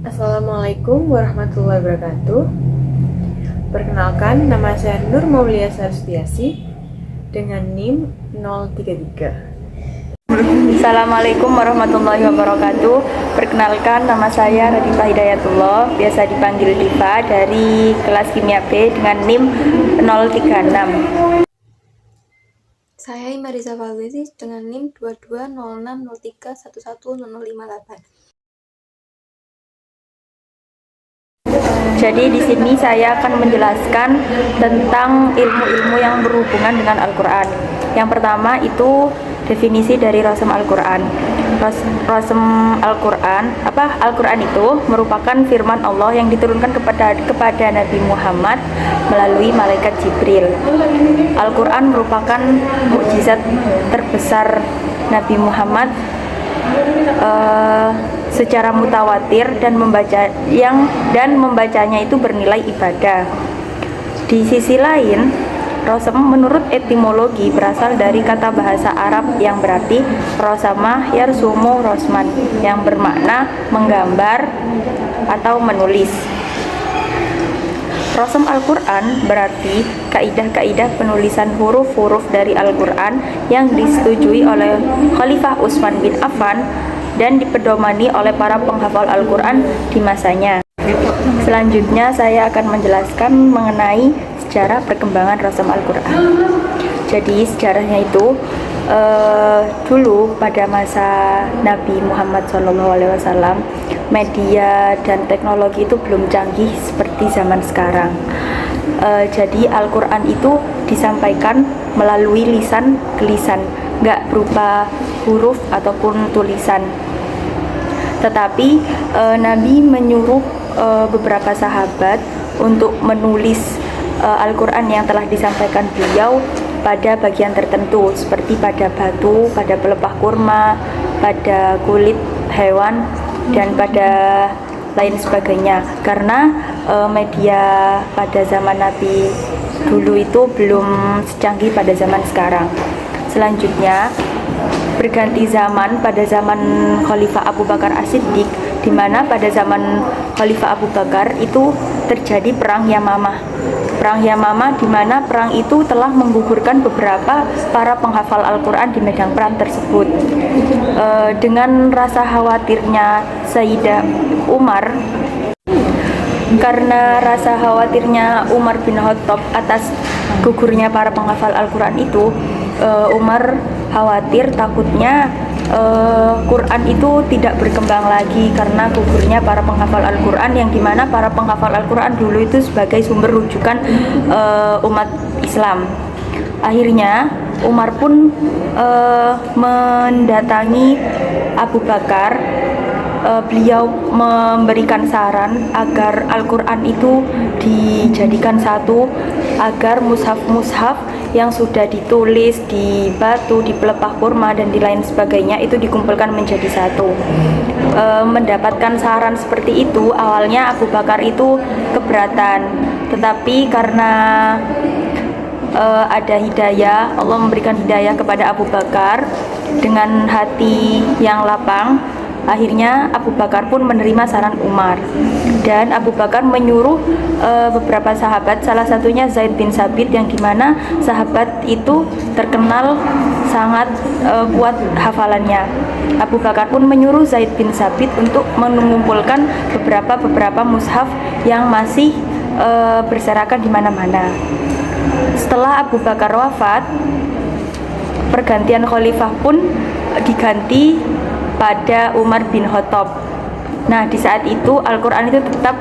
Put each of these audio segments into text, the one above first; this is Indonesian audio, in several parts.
Assalamualaikum warahmatullahi wabarakatuh. Perkenalkan, nama saya Nur Maulia Sarstiasi dengan NIM 033. Assalamualaikum warahmatullahi wabarakatuh. Perkenalkan, nama saya Radifah Hidayatullah, biasa dipanggil Diva, dari kelas Kimia B dengan NIM 036. Saya Imariza Valwizi dengan NIM 220603110058. Jadi di sini saya akan menjelaskan tentang ilmu-ilmu yang berhubungan dengan Al-Quran. Yang pertama itu definisi dari Rasm Al-Quran. Rasm Al-Quran, Al-Quran itu merupakan firman Allah yang diturunkan kepada Nabi Muhammad melalui malaikat Jibril. Al-Quran merupakan mukjizat terbesar Nabi Muhammad secara mutawatir dan membacanya itu bernilai ibadah. Di sisi lain, Rasm menurut etimologi berasal dari kata bahasa Arab yang berarti rosama yarsumu rosman, yang bermakna menggambar atau menulis. Rasm Al-Quran berarti kaidah-kaidah penulisan huruf-huruf dari Al-Quran yang disetujui oleh Khalifah Utsman bin Affan dan dipedomani oleh para penghafal Al-Quran di masanya. Selanjutnya saya akan menjelaskan mengenai sejarah perkembangan Rasm Al-Quran. Jadi sejarahnya itu dulu pada masa Nabi Muhammad SAW, media dan teknologi itu belum canggih seperti zaman sekarang. Jadi Al-Quran itu disampaikan melalui lisan ke lisan, nggak berupa huruf ataupun tulisan. Tetapi Nabi menyuruh beberapa sahabat untuk menulis Al-Quran yang telah disampaikan beliau pada bagian tertentu, seperti pada batu, pada pelepah kurma, pada kulit hewan, dan pada lain sebagainya. Karena media pada zaman Nabi dulu itu belum secanggih pada zaman sekarang. Selanjutnya berganti zaman pada zaman Khalifah Abu Bakar As-Siddiq, di mana pada zaman Khalifah Abu Bakar itu terjadi perang Yamamah. Perang Yamamah, di mana perang itu telah menggugurkan beberapa para penghafal Al-Quran di medan perang tersebut. Dengan rasa khawatirnya Sayyidah Umar, karena rasa khawatirnya Umar bin Khattab atas gugurnya para penghafal Al-Quran itu, Umar khawatir takutnya Quran itu tidak berkembang lagi karena gugurnya para penghafal Al-Quran, yang dimana para penghafal Al-Quran dulu itu sebagai sumber rujukan umat Islam. Akhirnya Umar pun mendatangi Abu Bakar. Beliau memberikan saran agar Al-Quran itu dijadikan satu, agar mushaf-mushaf yang sudah ditulis di batu, di pelepah kurma, dan di lain sebagainya itu dikumpulkan menjadi satu. Mendapatkan saran seperti itu, awalnya Abu Bakar itu keberatan, tetapi karena ada hidayah, Allah memberikan hidayah kepada Abu Bakar dengan hati yang lapang. Akhirnya Abu Bakar pun menerima saran Umar, dan Abu Bakar menyuruh beberapa sahabat, salah satunya Zaid bin Sabit, yang dimana sahabat itu terkenal sangat kuat hafalannya. Abu Bakar pun menyuruh Zaid bin Sabit untuk mengumpulkan beberapa mushaf yang masih berserakan di mana-mana. Setelah Abu Bakar wafat, pergantian khalifah pun diganti pada Umar bin Khattab. Nah, di saat itu Al-Quran itu tetap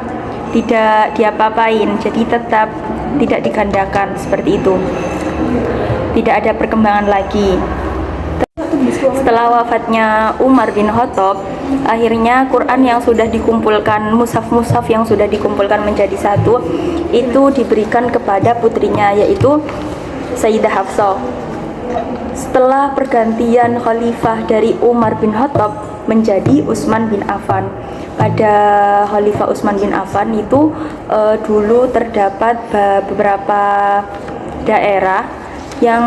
tidak diapa-apain, jadi tetap tidak digandakan seperti itu. Tidak ada perkembangan lagi. Setelah wafatnya Umar bin Khattab, akhirnya Quran yang sudah dikumpulkan, mushaf-mushaf yang sudah dikumpulkan menjadi satu, itu diberikan kepada putrinya, yaitu Sayyidah Hafsah. Setelah pergantian khalifah dari Umar bin Khattab menjadi Utsman bin Affan. Pada Khalifah Utsman bin Affan itu dulu terdapat beberapa daerah yang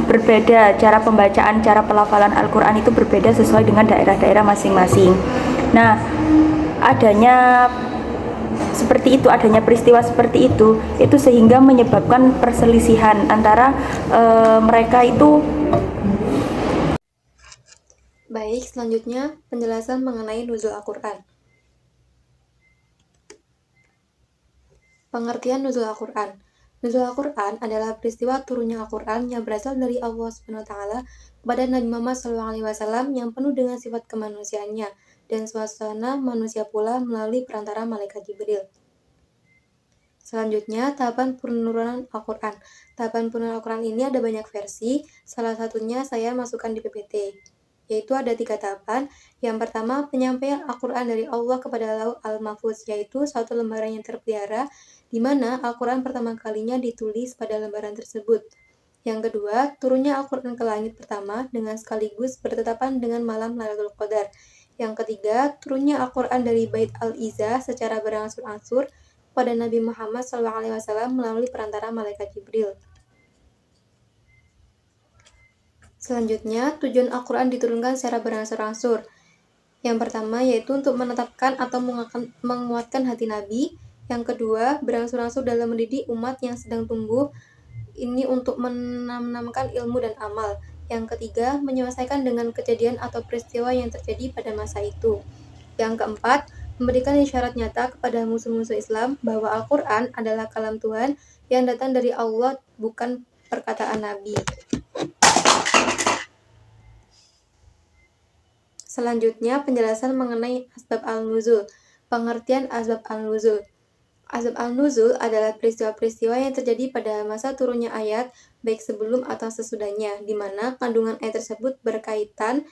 berbeda, cara pembacaan, cara pelafalan Al-Quran itu berbeda sesuai dengan daerah-daerah masing-masing. Nah, adanya peristiwa seperti itu sehingga menyebabkan perselisihan antara mereka itu. Baik, selanjutnya penjelasan mengenai nuzul Al-Quran. Pengertian nuzul Al-Quran. Nuzul Al-Quran adalah peristiwa turunnya Al-Quran yang berasal dari Allah SWT kepada Nabi Muhammad SAW yang penuh dengan sifat kemanusiaannya dan suasana manusia pula melalui perantara malaikat Jibril. Selanjutnya, tahapan penurunan Al-Quran. Tahapan penurunan Al-Quran ini ada banyak versi, salah satunya saya masukkan di PPT, yaitu ada 3 tahapan. Yang pertama, penyampaian Al-Quran dari Allah kepada Lauh Al-Mahfuz, yaitu suatu lembaran yang terpelihara, di mana Al-Quran pertama kalinya ditulis pada lembaran tersebut. Yang kedua, turunnya Al-Quran ke langit pertama dengan sekaligus bertetapan dengan malam Lailatul Qadar. Yang ketiga, turunnya Al-Quran dari Bait Al-Izzah secara berangsur-angsur pada Nabi Muhammad SAW melalui perantara malaikat Jibril. Selanjutnya, tujuan Al-Quran diturunkan secara berangsur-angsur. Yang pertama yaitu untuk menetapkan atau menguatkan hati Nabi. Yang kedua, berangsur-angsur dalam mendidik umat yang sedang tumbuh. Ini untuk menanamkan ilmu dan amal. Yang ketiga, menyelesaikan dengan kejadian atau peristiwa yang terjadi pada masa itu. Yang keempat, memberikan isyarat nyata kepada musuh-musuh Islam bahwa Al-Quran adalah kalam Tuhan yang datang dari Allah, bukan perkataan Nabi. Selanjutnya, penjelasan mengenai asbab al-nuzul. Pengertian asbab al-nuzul. Asbab al-nuzul adalah peristiwa-peristiwa yang terjadi pada masa turunnya ayat, baik sebelum atau sesudahnya, di mana kandungan ayat tersebut berkaitan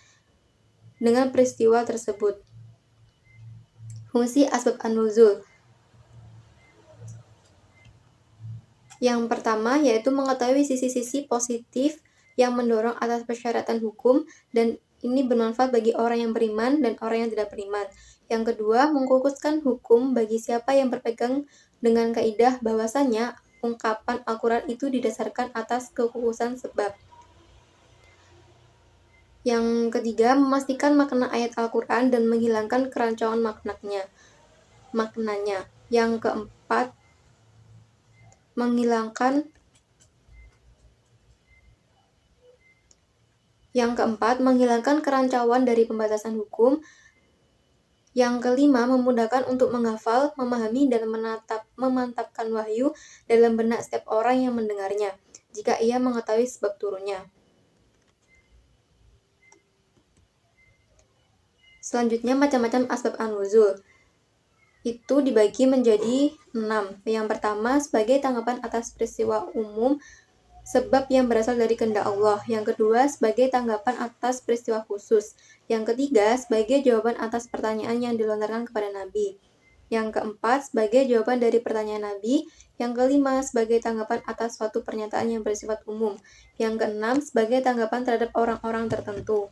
dengan peristiwa tersebut. Fungsi asbab an-nuzul. Yang pertama yaitu mengetahui sisi-sisi positif yang mendorong atas persyaratan hukum, dan ini bermanfaat bagi orang yang beriman dan orang yang tidak beriman. Yang kedua, mengkukuskan hukum bagi siapa yang berpegang dengan kaidah bahwasanya ungkapan Al-Quran itu didasarkan atas kekukusan sebab. Yang ketiga, memastikan makna ayat Al-Quran dan menghilangkan kerancuan maknanya. Yang keempat, menghilangkan kerancuan dari pembatasan hukum. Yang kelima, memudahkan untuk menghafal, memahami, dan memantapkan wahyu dalam benak setiap orang yang mendengarnya, jika ia mengetahui sebab turunnya. Selanjutnya, macam-macam asbab an-nuzul. Itu dibagi menjadi 6. Yang pertama, sebagai tanggapan atas peristiwa umum, sebab yang berasal dari kehendak Allah. Yang kedua, sebagai tanggapan atas peristiwa khusus. Yang ketiga, sebagai jawaban atas pertanyaan yang dilontarkan kepada Nabi. Yang keempat, sebagai jawaban dari pertanyaan Nabi. Yang kelima, sebagai tanggapan atas suatu pernyataan yang bersifat umum. Yang keenam, sebagai tanggapan terhadap orang-orang tertentu.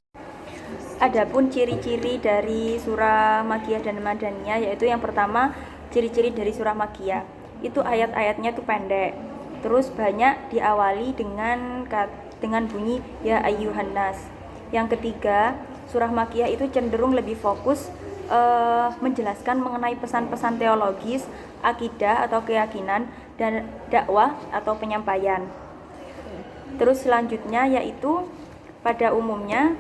Adapun ciri-ciri dari surah Makkiyah dan Madaniyah, yaitu yang pertama, ciri-ciri dari surah Makkiyah itu ayat-ayatnya itu pendek, terus banyak diawali dengan bunyi ya ayyuhan nas. Yang ketiga, surah Makkiyah itu cenderung lebih fokus menjelaskan mengenai pesan-pesan teologis, akidah atau keyakinan, dan dakwah atau penyampaian. Terus selanjutnya yaitu pada umumnya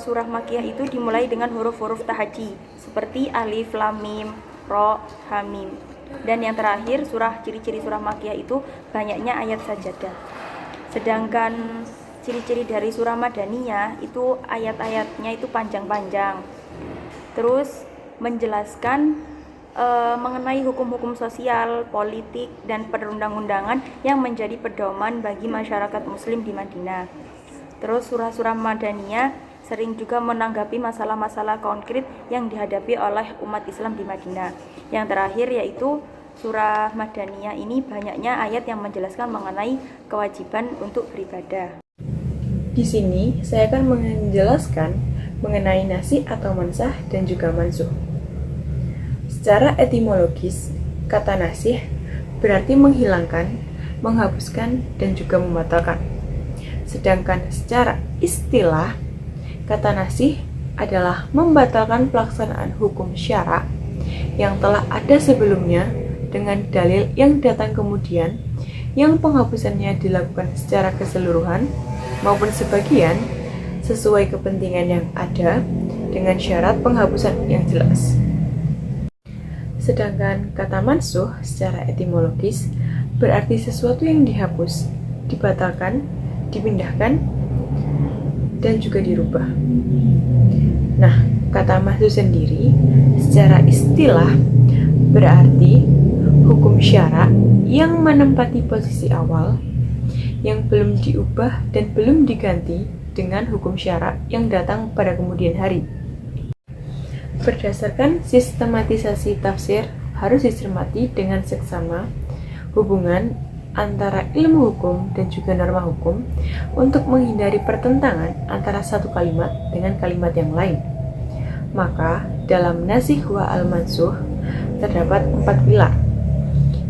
surah Makkiyah itu dimulai dengan huruf-huruf tahaji seperti alif, lam, mim, ro, ha, mim. Dan yang terakhir, ciri-ciri surah Makkiyah itu banyaknya ayat sajadah. Sedangkan ciri-ciri dari surah Madaniyah itu ayat-ayatnya itu panjang-panjang. Terus menjelaskan mengenai hukum-hukum sosial, politik, dan perundang-undangan yang menjadi pedoman bagi masyarakat muslim di Madinah. Terus surah-surah Madaniyah sering juga menanggapi masalah-masalah konkret yang dihadapi oleh umat Islam di Madinah. Yang terakhir yaitu surah Madaniyah ini banyaknya ayat yang menjelaskan mengenai kewajiban untuk beribadah. Di sini saya akan menjelaskan mengenai nasih atau mansah dan juga mansuh. Secara etimologis, kata nasih berarti menghilangkan, menghapuskan, dan juga membatalkan. Sedangkan secara istilah, kata nasih adalah membatalkan pelaksanaan hukum syara yang telah ada sebelumnya dengan dalil yang datang kemudian, yang penghapusannya dilakukan secara keseluruhan maupun sebagian sesuai kepentingan yang ada dengan syarat penghapusan yang jelas. Sedangkan kata mansuh secara etimologis berarti sesuatu yang dihapus, dibatalkan, dipindahkan, dan juga dirubah. Nah, kata mansuh sendiri secara istilah berarti hukum syara yang menempati posisi awal, yang belum diubah dan belum diganti dengan hukum syara yang datang pada kemudian hari. Berdasarkan sistematisasi tafsir, harus dicermati dengan seksama hubungan antara ilmu hukum dan juga norma hukum untuk menghindari pertentangan antara satu kalimat dengan kalimat yang lain. Maka, dalam nasikh wa al-mansuh terdapat 4 pilar.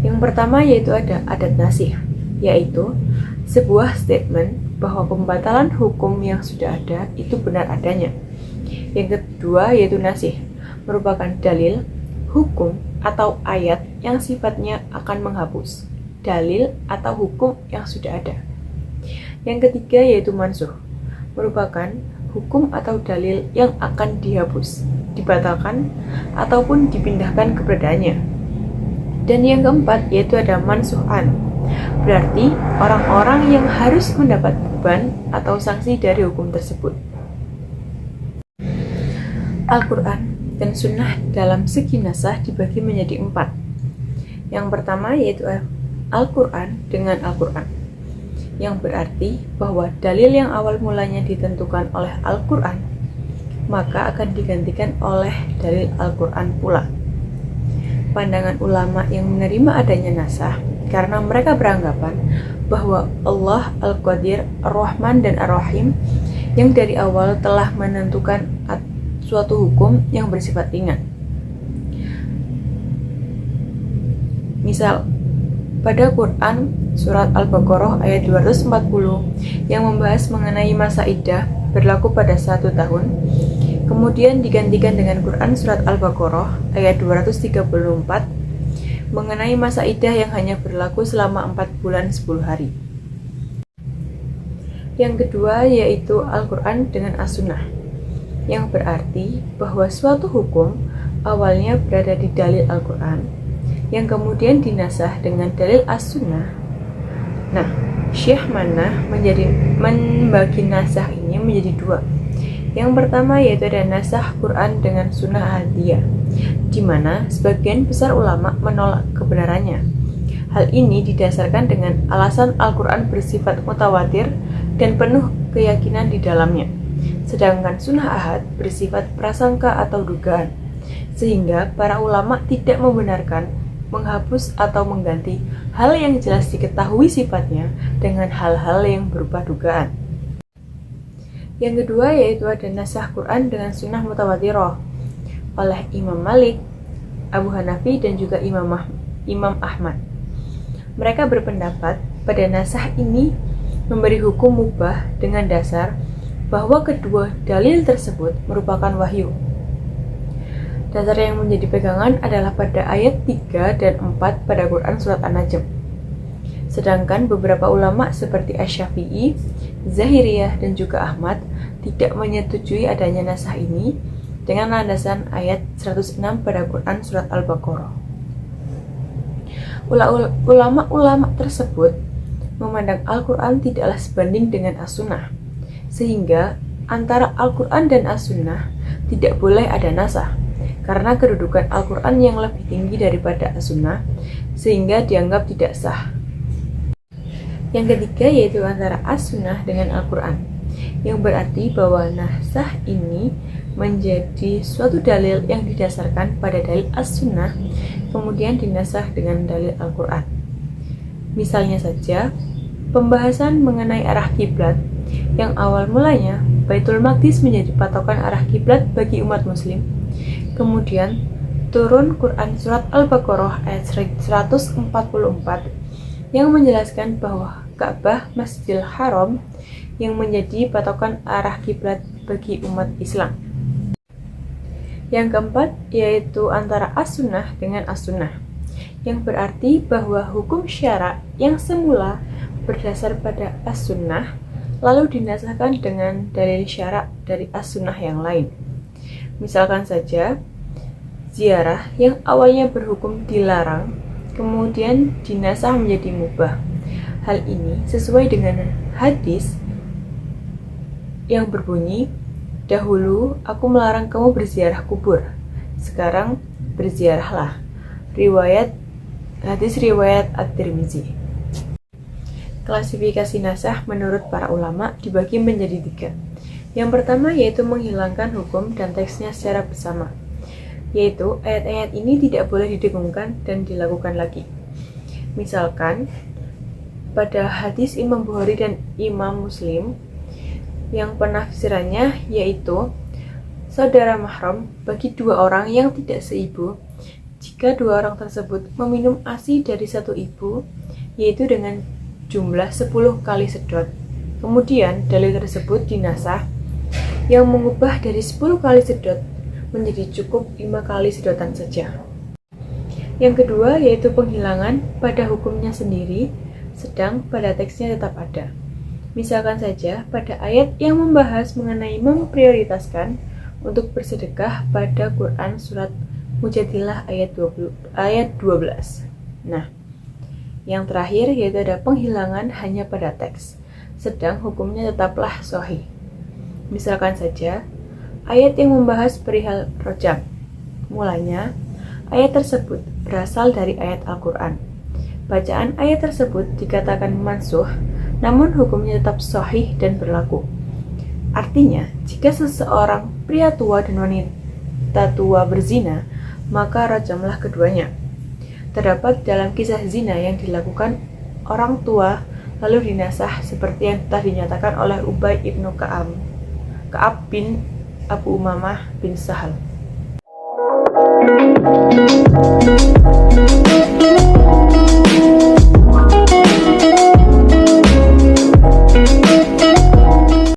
Yang pertama yaitu ada adat nasikh, yaitu sebuah statement bahwa pembatalan hukum yang sudah ada itu benar adanya. Yang kedua yaitu nasikh, merupakan dalil, hukum, atau ayat yang sifatnya akan menghapus dalil atau hukum yang sudah ada. Yang ketiga yaitu mansuh, merupakan hukum atau dalil yang akan dihapus, dibatalkan, ataupun dipindahkan keberadaannya. Dan yang keempat yaitu ada mansuhan, berarti orang-orang yang harus mendapat beban atau sanksi dari hukum tersebut. Al-Quran dan Sunnah dalam segi nasah dibagi menjadi 4. Yang pertama yaitu Al-Quran dengan Al-Quran, yang berarti bahwa dalil yang awal mulanya ditentukan oleh Al-Quran maka akan digantikan oleh dalil Al-Quran pula. Pandangan ulama yang menerima adanya nasah karena mereka beranggapan bahwa Allah Al-Qadir, Ar-Rahman dan Ar-Rahim yang dari awal telah menentukan suatu hukum yang bersifat ringan. Misal, pada Quran surat Al-Baqarah ayat 240 yang membahas mengenai masa iddah berlaku pada 1 tahun, kemudian digantikan dengan Quran surat Al-Baqarah ayat 234 mengenai masa iddah yang hanya berlaku selama 4 bulan 10 hari. Yang kedua yaitu Al-Quran dengan As-Sunnah, yang berarti bahwa suatu hukum awalnya berada di dalil Al-Quran yang kemudian dinasah dengan dalil As-Sunnah. Nah, Syekh Manah membagi nasah ini menjadi 2. Yang pertama yaitu ada nasah Quran dengan Sunnah Ahadiyah, di mana sebagian besar ulama menolak kebenarannya. Hal ini didasarkan dengan alasan Al-Quran bersifat mutawatir dan penuh keyakinan di dalamnya, sedangkan Sunnah Ahad bersifat prasangka atau dugaan, sehingga para ulama tidak membenarkan, menghapus atau mengganti hal yang jelas diketahui sifatnya dengan hal-hal yang berupa dugaan. Yang kedua yaitu ada nasah Quran dengan Sunnah mutawatirah oleh Imam Malik, Abu Hanafi dan juga Imam Ahmad. Mereka berpendapat pada nasah ini memberi hukum mubah dengan dasar bahwa kedua dalil tersebut merupakan wahyu. Dasar yang menjadi pegangan adalah pada ayat 3 dan 4 pada Quran surat An-Najm. Sedangkan beberapa ulama seperti Asy-Syafi'i, Zahiriyah dan juga Ahmad tidak menyetujui adanya nasah ini dengan landasan ayat 106 pada Quran surat Al-Baqarah. Ulama-ulama tersebut memandang Al-Quran tidaklah sebanding dengan As-Sunnah, sehingga antara Al-Quran dan As-Sunnah tidak boleh ada nasah, karena kedudukan Al-Quran yang lebih tinggi daripada As-Sunnah, sehingga dianggap tidak sah. Yang ketiga yaitu antara As-Sunnah dengan Al-Quran, yang berarti bahwa nasah ini menjadi suatu dalil yang didasarkan pada dalil As-Sunnah, kemudian dinasah dengan dalil Al-Quran. Misalnya saja, pembahasan mengenai arah kiblat yang awal mulanya Baitul Maqdis menjadi patokan arah kiblat bagi umat muslim. Kemudian turun Quran surat Al-Baqarah ayat 144 yang menjelaskan bahwa Ka'bah Masjidil Haram yang menjadi patokan arah kiblat bagi umat Islam. Yang keempat, yaitu antara as-sunnah dengan as-sunnah, yang berarti bahwa hukum syara yang semula berdasar pada as-sunnah lalu dinasahkan dengan dalil syara dari as-sunnah yang lain. Misalkan saja, ziarah yang awalnya berhukum dilarang, kemudian dinasah menjadi mubah. Hal ini sesuai dengan hadis yang berbunyi, dahulu aku melarang kamu berziarah kubur, sekarang berziarahlah. Hadis riwayat At-Tirmizi. Klasifikasi nasah menurut para ulama dibagi menjadi 3. Yang pertama yaitu menghilangkan hukum dan teksnya secara bersama, yaitu ayat-ayat ini tidak boleh didengungkan dan dilakukan lagi. Misalkan, pada hadis Imam Bukhari dan Imam Muslim yang penafsirannya yaitu saudara mahram bagi 2 orang yang tidak seibu jika 2 orang tersebut meminum ASI dari satu ibu, yaitu dengan jumlah 10 kali sedot. Kemudian dalil tersebut dinasah yang mengubah dari 10 kali sedot menjadi cukup 5 kali sedotan saja. Yang kedua yaitu penghilangan pada hukumnya sendiri, sedang pada teksnya tetap ada. Misalkan saja pada ayat yang membahas mengenai memprioritaskan untuk bersedekah pada Quran surat Mujadilah ayat 12. Nah, yang terakhir yaitu ada penghilangan hanya pada teks, sedang hukumnya tetaplah sahih. Misalkan saja ayat yang membahas perihal rojam. Mulanya, ayat tersebut berasal dari ayat Al-Quran. Bacaan ayat tersebut dikatakan mansuh, namun hukumnya tetap sahih dan berlaku. Artinya, jika seseorang pria tua dan wanita tua berzina, maka rajamlah keduanya. Terdapat dalam kisah zina yang dilakukan orang tua lalu dinasah seperti yang telah dinyatakan oleh Ubay ibnu Ka'ab bin Abu Umamah bin Sahal.